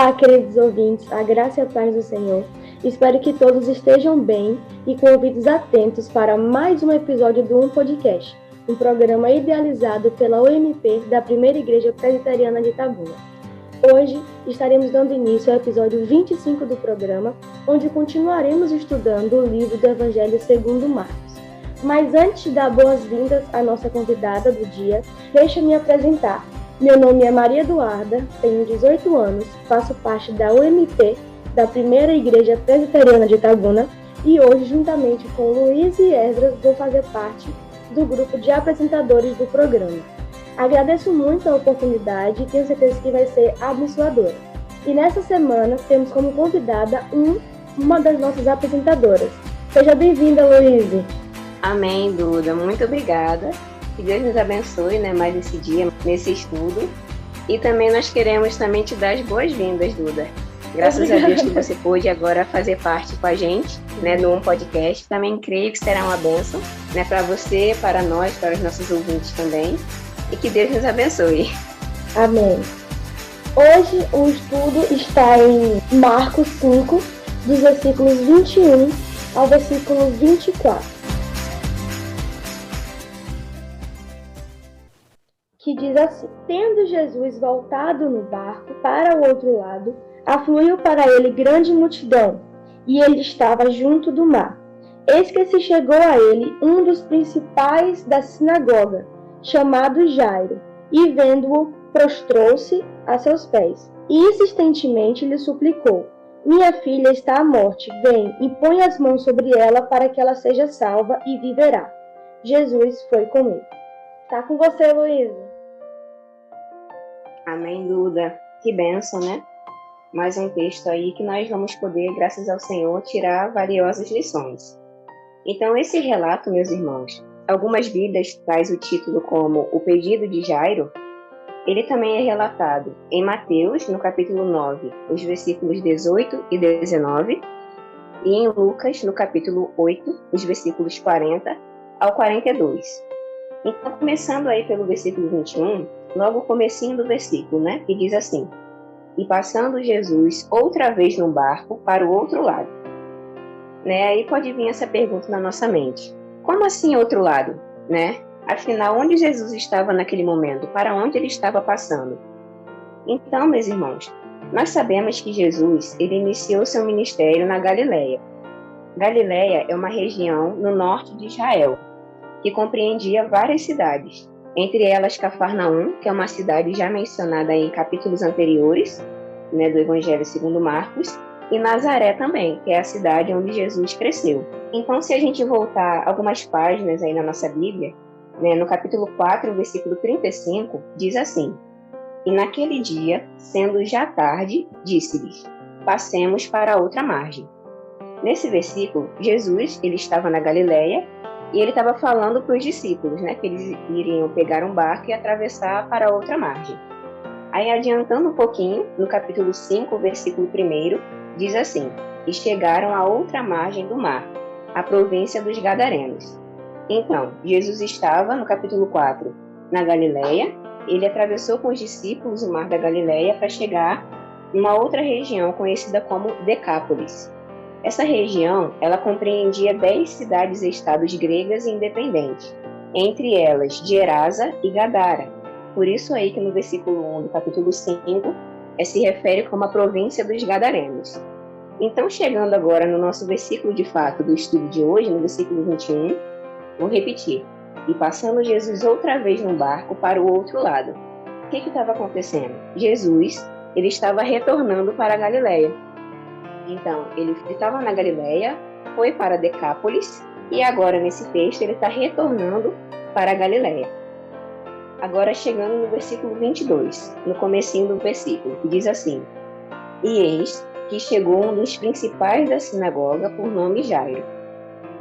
Olá, queridos ouvintes, a graça e a paz do Senhor. Espero que todos estejam bem e com ouvidos atentos para mais um episódio do Podcast, um programa idealizado pela UMP da Primeira Igreja Presbiteriana de Itabuna. Hoje estaremos dando início ao episódio 25 do programa, onde continuaremos estudando o livro do Evangelho segundo Marcos. Mas antes de dar boas-vindas à nossa convidada do dia, deixa-me apresentar. Meu nome é Maria Eduarda, tenho 18 anos, faço parte da UMP, da Primeira Igreja Presbiteriana de Itabuna, e hoje, juntamente com Luiz e Esdras, vou fazer parte do grupo de apresentadores do programa. Agradeço muito a oportunidade e tenho certeza que vai ser abençoadora. E nessa semana temos como convidada uma das nossas apresentadoras. Seja bem-vinda, Luiz. Amém, Duda. Muito obrigada. Que Deus nos abençoe, mais esse dia, nesse estudo. E também nós queremos também te dar as boas-vindas, Duda. Graças a Deus que você pôde agora fazer parte com a gente, no Podcast. Também creio que será uma bênção, para você, para nós, para os nossos ouvintes também. E que Deus nos abençoe. Amém. Hoje o estudo está em Marcos 5, dos versículos 21 ao versículo 24. Que diz assim: Tendo Jesus voltado no barco para o outro lado, afluiu para ele grande multidão, e ele estava junto do mar. Eis que se chegou a ele um dos principais da sinagoga, chamado Jairo, e vendo-o, prostrou-se a seus pés, e insistentemente lhe suplicou: Minha filha está à morte, vem e põe as mãos sobre ela para que ela seja salva e viverá. Jesus foi com ele. Está com você, Luísa. Amém, Duda. Que bênção, Mais um texto aí que nós vamos poder, graças ao Senhor, tirar valiosas lições. Então, esse relato, meus irmãos, algumas Bíblias traz o título como O Pedido de Jairo. Ele também é relatado em Mateus, no capítulo 9, os versículos 18 e 19, e em Lucas, no capítulo 8, os versículos 40 ao 42. Então, começando aí pelo versículo 21, logo o comecinho do versículo, que diz assim: E passando Jesus outra vez no barco para o outro lado. Aí pode vir essa pergunta na nossa mente: como assim outro lado? Afinal, onde Jesus estava naquele momento? Para onde ele estava passando? Então, meus irmãos, nós sabemos que Jesus ele iniciou seu ministério na Galileia. Galileia é uma região no norte de Israel, que compreendia várias cidades, entre elas Cafarnaum, que é uma cidade já mencionada em capítulos anteriores, do Evangelho segundo Marcos, e Nazaré também, que é a cidade onde Jesus cresceu. Então, se a gente voltar algumas páginas aí na nossa Bíblia, no capítulo 4, versículo 35, diz assim: E naquele dia, sendo já tarde, disse-lhes: Passemos para a outra margem. Nesse versículo, Jesus ele estava na Galileia, e ele estava falando para os discípulos, que eles iriam pegar um barco e atravessar para a outra margem. Aí, adiantando um pouquinho, no capítulo 5, versículo 1, diz assim: E chegaram à outra margem do mar, a província dos Gadarenos. Então, Jesus estava, no capítulo 4, na Galileia. Ele atravessou com os discípulos o mar da Galileia para chegar numa outra região conhecida como Decápolis. Essa região, ela compreendia 10 cidades e estados gregas e independentes, entre elas Gerasa e Gadara. Por isso aí que no versículo 1 do capítulo 5, se refere como a província dos Gadarenos. Então, chegando agora no nosso versículo de fato do estudo de hoje, no versículo 21, vou repetir: E passando Jesus outra vez no barco para o outro lado. O que estava acontecendo? Jesus, ele estava retornando para a Galileia. Então, ele estava na Galileia, foi para Decápolis, e agora nesse texto ele está retornando para a Galileia. Agora chegando no versículo 22, no comecinho do versículo, que diz assim: E eis que chegou um dos principais da sinagoga, por nome Jairo.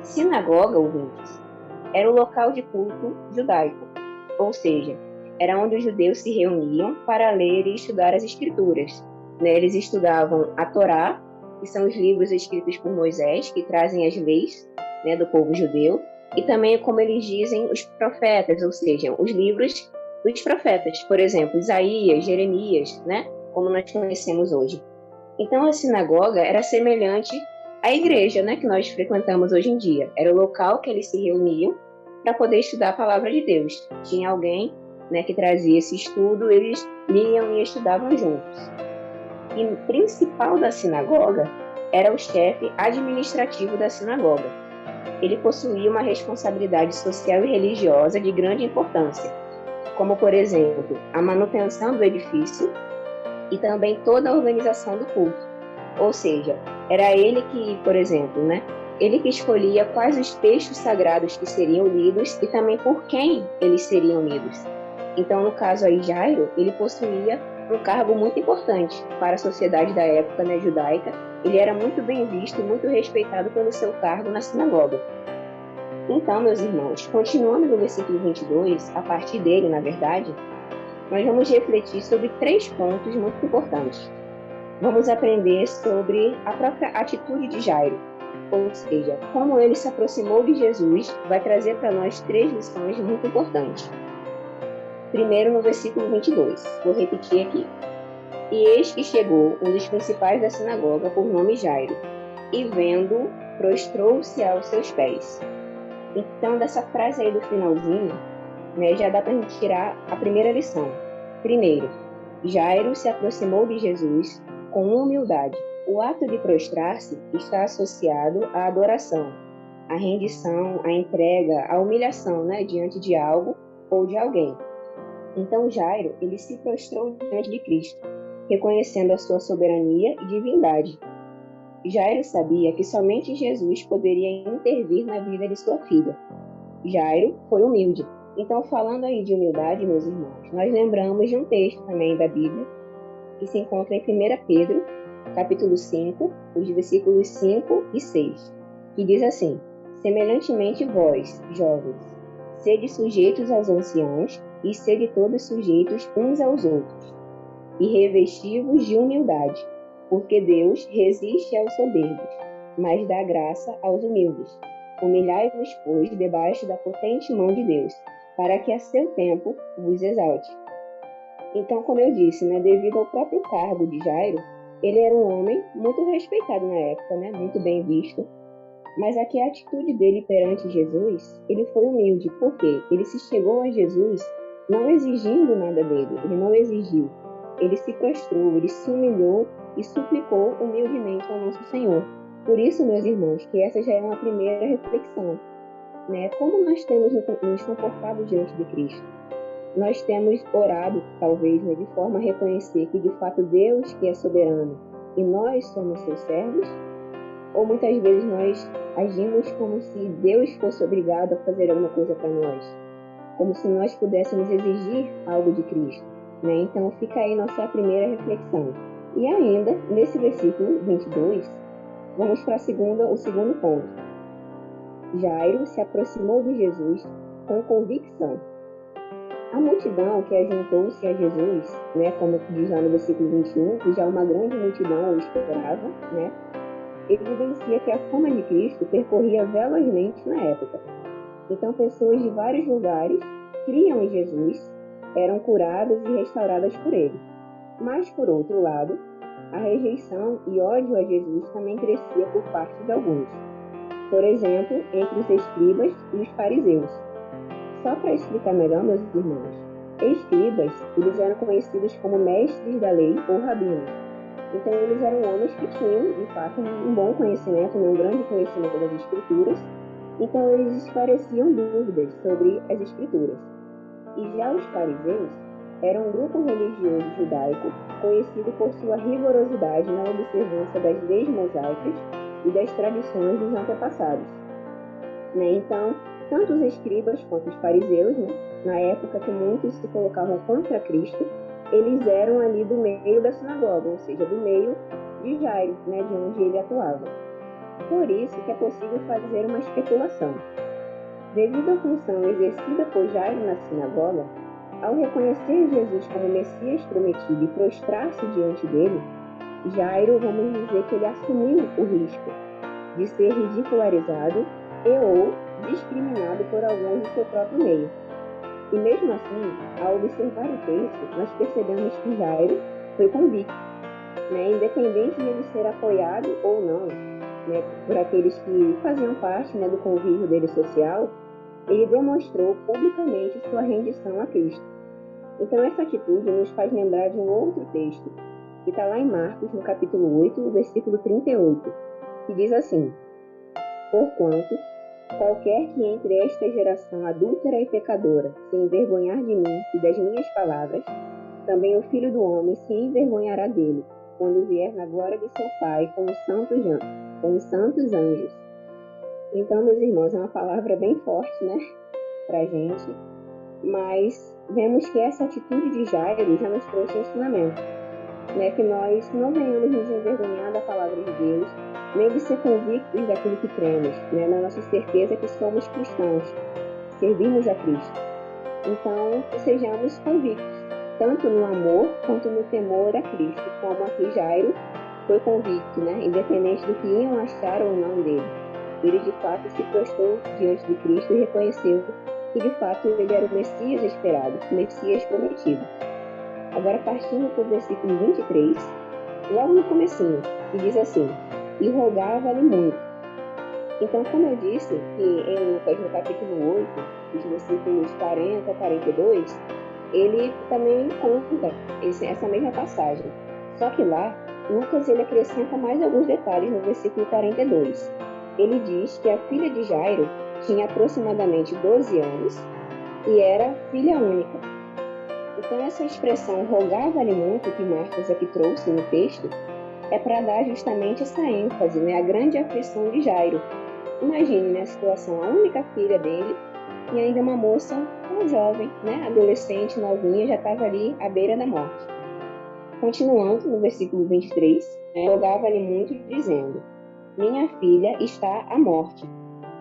Sinagoga, ouvintes, era o local de culto judaico, ou seja, era onde os judeus se reuniam para ler e estudar as Escrituras. Eles estudavam a Torá, que são os livros escritos por Moisés, que trazem as leis do povo judeu, e também, como eles dizem, os profetas, ou seja, os livros dos profetas, por exemplo, Isaías, Jeremias, como nós conhecemos hoje. Então a sinagoga era semelhante à igreja, né, que nós frequentamos hoje em dia. Era o local que eles se reuniam para poder estudar a palavra de Deus. Tinha alguém, né, que trazia esse estudo, eles liam e estudavam juntos. E o principal da sinagoga era o chefe administrativo da sinagoga. Ele possuía uma responsabilidade social e religiosa de grande importância, como, por exemplo, a manutenção do edifício e também toda a organização do culto. Ou seja, era ele que, por exemplo, né, ele que escolhia quais os textos sagrados que seriam lidos e também por quem eles seriam lidos. Então, no caso aí, Jairo, ele possuía um cargo muito importante para a sociedade da época, né, judaica. Ele era muito bem visto e muito respeitado pelo seu cargo na sinagoga. Então, meus irmãos, continuando no versículo 22, a partir dele, na verdade, nós vamos refletir sobre 3 pontos muito importantes. Vamos aprender sobre a própria atitude de Jairo, ou seja, como ele se aproximou de Jesus, vai trazer para nós 3 lições muito importantes. Primeiro, no versículo 22, vou repetir aqui. E eis que chegou um dos principais da sinagoga, por nome Jairo, e vendo, prostrou-se aos seus pés. Então, dessa frase aí do finalzinho, né, já dá para a gente tirar a primeira lição. Primeiro, Jairo se aproximou de Jesus com humildade. O ato de prostrar-se está associado à adoração, à rendição, à entrega, à humilhação, né, diante de algo ou de alguém. Então Jairo, ele se prostrou diante de Cristo, reconhecendo a sua soberania e divindade. Jairo sabia que somente Jesus poderia intervir na vida de sua filha. Jairo foi humilde. Então, falando aí de humildade, meus irmãos, nós lembramos de um texto também da Bíblia, que se encontra em 1 Pedro, capítulo 5, os versículos 5 e 6, que diz assim: semelhantemente vós, jovens, sede sujeitos aos anciãos, e sede todos sujeitos uns aos outros, e revesti-vos de humildade, porque Deus resiste aos soberbos, mas dá graça aos humildes. Humilhai-vos, pois, debaixo da potente mão de Deus, para que a seu tempo vos exalte. Então, como eu disse, né, devido ao próprio cargo de Jairo, ele era um homem muito respeitado na época, né, muito bem visto, mas aqui a atitude dele perante Jesus, ele foi humilde, porque ele se chegou a Jesus não exigindo nada dele, ele não exigiu, ele se prostrou, ele se humilhou e suplicou humildemente ao nosso Senhor. Por isso, meus irmãos, que essa já é uma primeira reflexão, né? Como nós temos nos comportado diante de Cristo? Nós temos orado, talvez, né, de forma a reconhecer que de fato Deus que é soberano e nós somos seus servos? Ou muitas vezes nós agimos como se Deus fosse obrigado a fazer alguma coisa para nós, como se nós pudéssemos exigir algo de Cristo, né? Então fica aí nossa primeira reflexão. E ainda, nesse versículo 22, vamos para o segundo ponto. Jairo se aproximou de Jesus com convicção. A multidão que ajuntou-se a Jesus, né, como diz lá no versículo 21, que já uma grande multidão o esperava, né, evidencia que a fama de Cristo percorria velozmente na época. Então, pessoas de vários lugares criam em Jesus, eram curadas e restauradas por ele. Mas, por outro lado, a rejeição e ódio a Jesus também crescia por parte de alguns. Por exemplo, entre os escribas e os fariseus. Só para explicar melhor, meus irmãos, escribas, eles eram conhecidos como mestres da lei ou rabinos. Então, eles eram homens que tinham, de fato, um bom conhecimento, um grande conhecimento das Escrituras. Então, eles esclareciam dúvidas sobre as Escrituras. E já os fariseus eram um grupo religioso judaico conhecido por sua rigorosidade na observância das leis mosaicas e das tradições dos antepassados. Né? Então, tanto os escribas quanto os fariseus, né, na época que muitos se colocavam contra Cristo, eles eram ali do meio da sinagoga, ou seja, do meio de Jairo, né, de onde ele atuava. Por isso que é possível fazer uma especulação. Devido à função exercida por Jairo na sinagoga, ao reconhecer Jesus como Messias prometido e prostrar-se diante dele, Jairo, vamos dizer que ele assumiu o risco de ser ridicularizado e ou discriminado por alguns do seu próprio meio. E mesmo assim, ao observar o texto, nós percebemos que Jairo foi convicto. né, independente de ele ser apoiado ou não, né, por aqueles que faziam parte, né, do convívio dele social, ele demonstrou publicamente sua rendição a Cristo. Então, essa atitude nos faz lembrar de um outro texto, que está lá em Marcos, no capítulo 8, versículo 38, que diz assim: Porquanto, qualquer que entre esta geração adúltera e pecadora se envergonhar de mim e das minhas palavras, também o Filho do Homem se envergonhará dele, quando vier na glória de seu Pai com os santos anjos. Então, meus irmãos, é uma palavra bem forte, né, para a gente, mas vemos que essa atitude de Jairo já nos trouxe um ensinamento, né, que nós não venhamos nos envergonhar da palavra de Deus, nem de ser convictos daquilo que cremos, né, na nossa certeza que somos cristãos, servimos a Cristo. Então, que sejamos convictos, tanto no amor quanto no temor a Cristo, como aqui Jairo foi convicto, né, independente do que iam achar ou não dele. Ele, de fato, se prostrou diante de Cristo e reconheceu que, de fato, ele era o Messias esperado, o Messias prometido. Agora, partindo para o versículo 23, logo no comecinho, que diz assim: E rogava-lhe muito. Então, como eu disse, que em Lucas, no capítulo 8, os versículos 40 a 42, ele também conta essa mesma passagem. Só que lá, Lucas ele acrescenta mais alguns detalhes no versículo 42. Ele diz que a filha de Jairo tinha aproximadamente 12 anos e era filha única. Então, essa expressão rogava-lhe muito, que Marcos aqui trouxe no texto, é para dar justamente essa ênfase, né, a grande aflição de Jairo. Imagine, né, a situação, a única filha dele e ainda uma moça tão jovem, né, adolescente, novinha, já estava ali à beira da morte. Continuando no versículo 23, rogava-lhe muito, dizendo: Minha filha está à morte.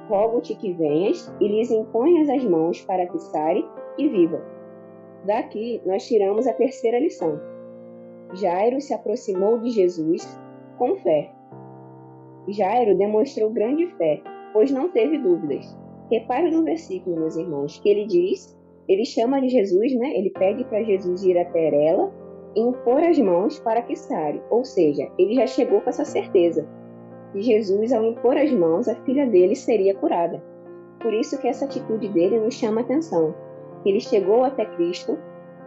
Rogo-te que venhas e lhes imponhas as mãos para que sare e viva. Daqui nós tiramos a terceira lição. Jairo se aproximou de Jesus com fé. Jairo demonstrou grande fé, pois não teve dúvidas. Repare no versículo, meus irmãos, que ele chama de Jesus, né? Ele pede para Jesus ir até ela e impor as mãos para que sare. Ou seja, ele já chegou com essa certeza. E Jesus, ao impor as mãos, a filha dele seria curada. Por isso que essa atitude dele nos chama a atenção. Ele chegou até Cristo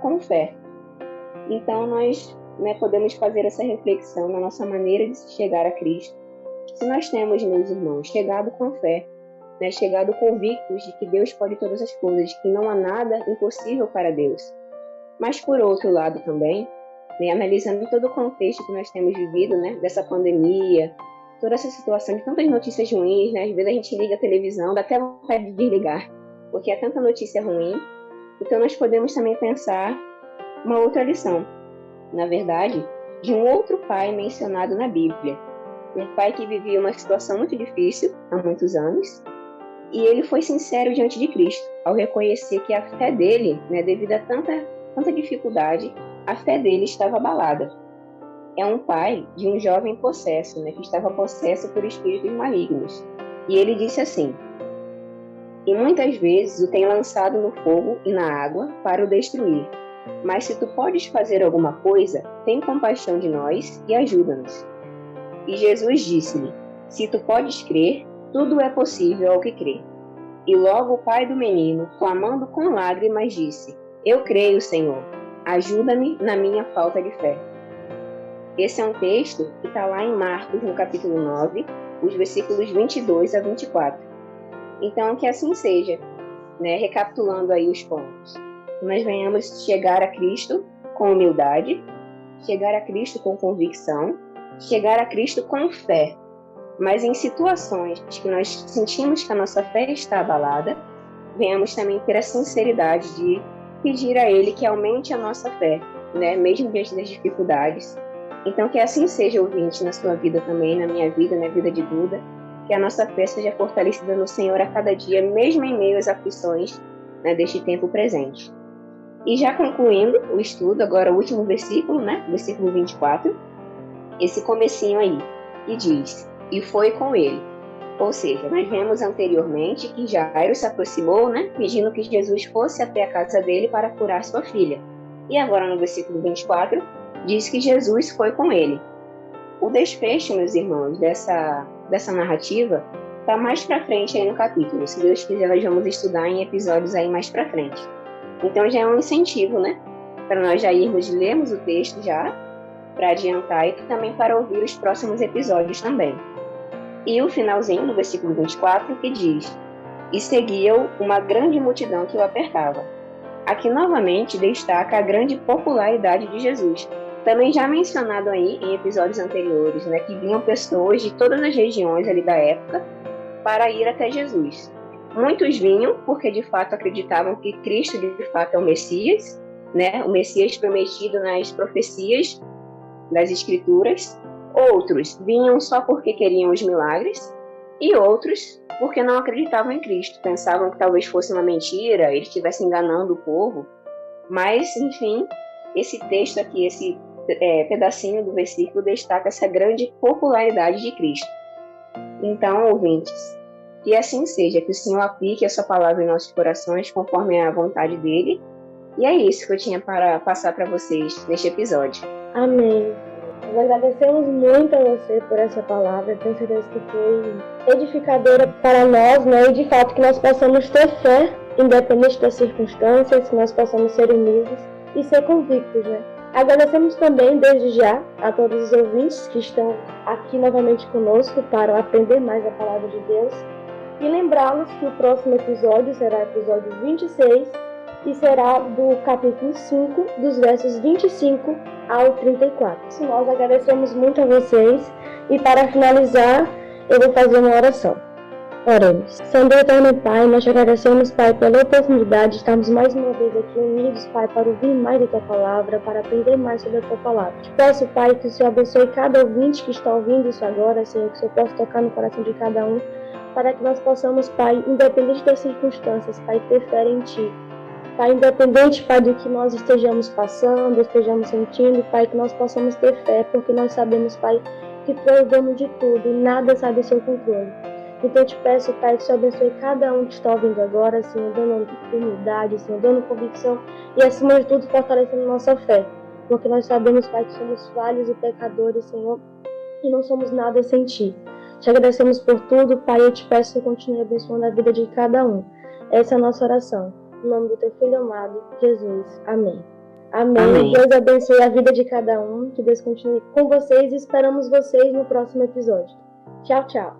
com fé. Então, nós, né, podemos fazer essa reflexão na nossa maneira de chegar a Cristo. Se nós temos, meus irmãos, chegado com fé, né, chegado convictos de que Deus pode todas as coisas, que não há nada impossível para Deus. Mas, por outro lado também, né, analisando todo o contexto que nós temos vivido, né, dessa pandemia, toda essa situação de tantas notícias ruins, né, às vezes a gente liga a televisão, dá até vontade de desligar, porque há tanta notícia ruim. Então, nós podemos também pensar uma outra lição, na verdade, de um outro pai mencionado na Bíblia. Um pai que vivia uma situação muito difícil há muitos anos, e ele foi sincero diante de Cristo, ao reconhecer que a fé dele, né, devido a tanta dificuldade, a fé dele estava abalada. É um pai de um jovem possesso, né, que estava possesso por espíritos malignos. E ele disse assim: E muitas vezes o tem lançado no fogo e na água para o destruir. Mas se tu podes fazer alguma coisa, tem compaixão de nós e ajuda-nos. E Jesus disse-lhe: Se tu podes crer, tudo é possível ao que crê. E logo o pai do menino, clamando com lágrimas, disse: Eu creio, Senhor, ajuda-me na minha falta de fé. Esse é um texto que está lá em Marcos, no capítulo 9, os versículos 22 a 24. Então, que assim seja, né? Recapitulando aí os pontos. Nós venhamos chegar a Cristo com humildade, chegar a Cristo com convicção, chegar a Cristo com fé. Mas em situações que nós sentimos que a nossa fé está abalada, venhamos também ter a sinceridade de pedir a Ele que aumente a nossa fé, né? Mesmo diante das dificuldades. Então, que assim seja, ouvinte, na sua vida também, na minha vida, na vida de Duda, que a nossa fé seja fortalecida no Senhor a cada dia, mesmo em meio às aflições, né, deste tempo presente. E já concluindo o estudo, agora o último versículo, né, versículo 24, esse comecinho aí, que diz: E foi com ele. Ou seja, nós vemos anteriormente que Jairo se aproximou, né, pedindo que Jesus fosse até a casa dele para curar sua filha. E agora no versículo 24, diz que Jesus foi com ele. O desfecho, meus irmãos, dessa narrativa está mais para frente aí no capítulo. Se Deus quiser, nós vamos estudar em episódios aí mais para frente. Então já é um incentivo, né? Para nós já irmos lermos o texto já, para adiantar e também para ouvir os próximos episódios também. E o finalzinho do versículo 24 que diz: e seguia-o uma grande multidão que o apertava. Aqui novamente destaca a grande popularidade de Jesus. Também já mencionado aí em episódios anteriores, né, que vinham pessoas de todas as regiões ali da época para ir até Jesus. Muitos vinham porque de fato acreditavam que Cristo de fato é o Messias, né, o Messias prometido nas profecias das Escrituras. Outros vinham só porque queriam os milagres e outros porque não acreditavam em Cristo, pensavam que talvez fosse uma mentira, ele estivesse enganando o povo. Mas, enfim, esse texto aqui, esse pedacinho do versículo destaca essa grande popularidade de Cristo. Então, ouvintes, que assim seja, que o Senhor aplique essa palavra em nossos corações conforme a vontade dele. E é isso que eu tinha para passar para vocês neste episódio. Amém. Nós agradecemos muito a você por essa palavra. Tenho certeza que foi edificadora para nós, né? E de fato que nós possamos ter fé, independente das circunstâncias, que nós possamos ser humildes e ser convictos, né? Agradecemos também, desde já, a todos os ouvintes que estão aqui novamente conosco para aprender mais a palavra de Deus. E lembrá-los que o próximo episódio será o episódio 26 e será do capítulo 5, dos versos 25 ao 34. Nós agradecemos muito a vocês e para finalizar, eu vou fazer uma oração. Oremos. Senhor eterno Pai, nós te agradecemos, Pai, pela oportunidade de estarmos mais uma vez aqui unidos, Pai, para ouvir mais da Tua Palavra, para aprender mais sobre a Tua Palavra. Te peço, Pai, que o Senhor abençoe cada ouvinte que está ouvindo isso agora, Senhor, que o Senhor possa tocar no coração de cada um, para que nós possamos, Pai, independente das circunstâncias, Pai, ter fé em Ti. Pai, independente, Pai, do que nós estejamos passando, estejamos sentindo, Pai, que nós possamos ter fé, porque nós sabemos, Pai, que Tu é o dono de tudo e nada sai do Seu controle. Então eu te peço, Pai, que o Senhor abençoe cada um que está ouvindo agora, Senhor, dando humildade, Senhor, dando convicção e, acima de tudo, fortalecendo nossa fé. Porque nós sabemos, Pai, que somos falhos e pecadores, Senhor, e não somos nada sem Ti. Te agradecemos por tudo, Pai, eu te peço que continue abençoando a vida de cada um. Essa é a nossa oração. Em nome do Teu Filho amado, Jesus. Amém. Amém. Amém. Deus abençoe a vida de cada um, que Deus continue com vocês e esperamos vocês no próximo episódio. Tchau, tchau.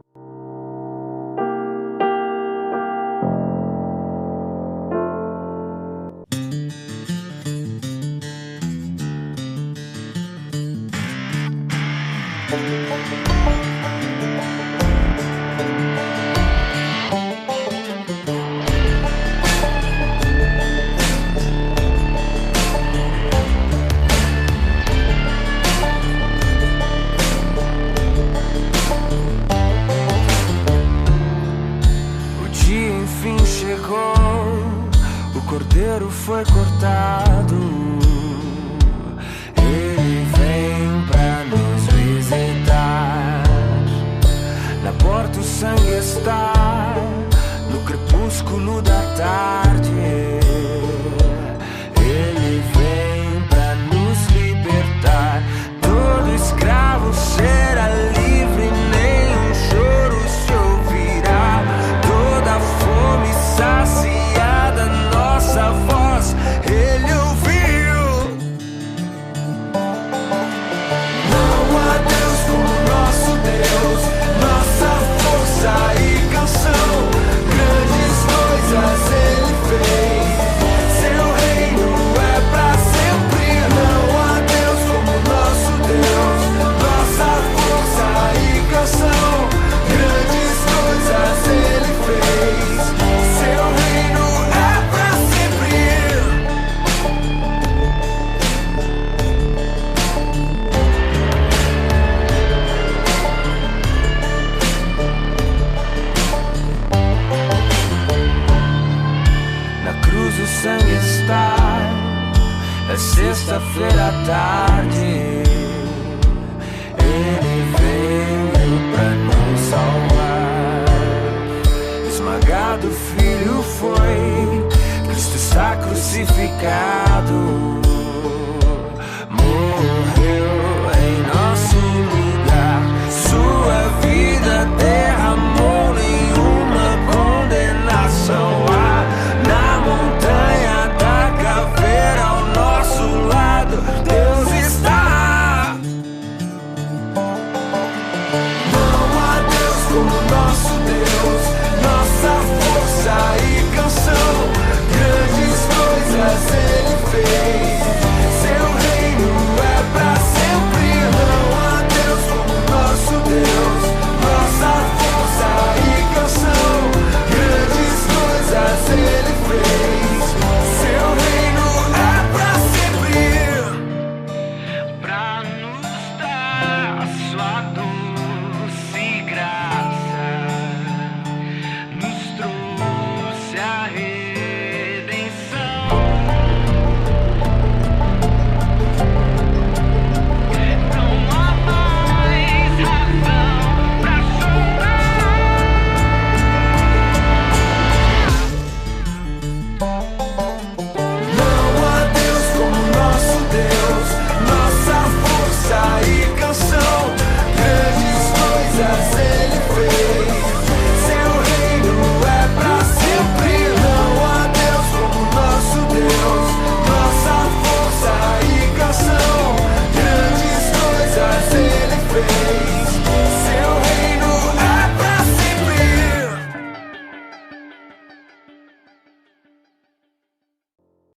Cordeiro foi cortado, Ele vem pra nos visitar. Na porta o sangue está, no crepúsculo da tarde. Ele vem pra nos libertar. Todo escravo será livre, nenhum choro se ouvirá. Toda fome saciada, nossa voz Ele ouviu. Não há Deus como nosso Deus, nossa força e canção. Grandes coisas Ele fez, Seu reino é pra sempre. Não há Deus como nosso Deus, nossa força e canção. Grandes coisas Ele fez, Seu reino é pra sempre. Na cruz o sangue está, é sexta-feira à tarde. Ele veio pra nos salvar. Esmagado o Filho foi, Cristo está crucificado.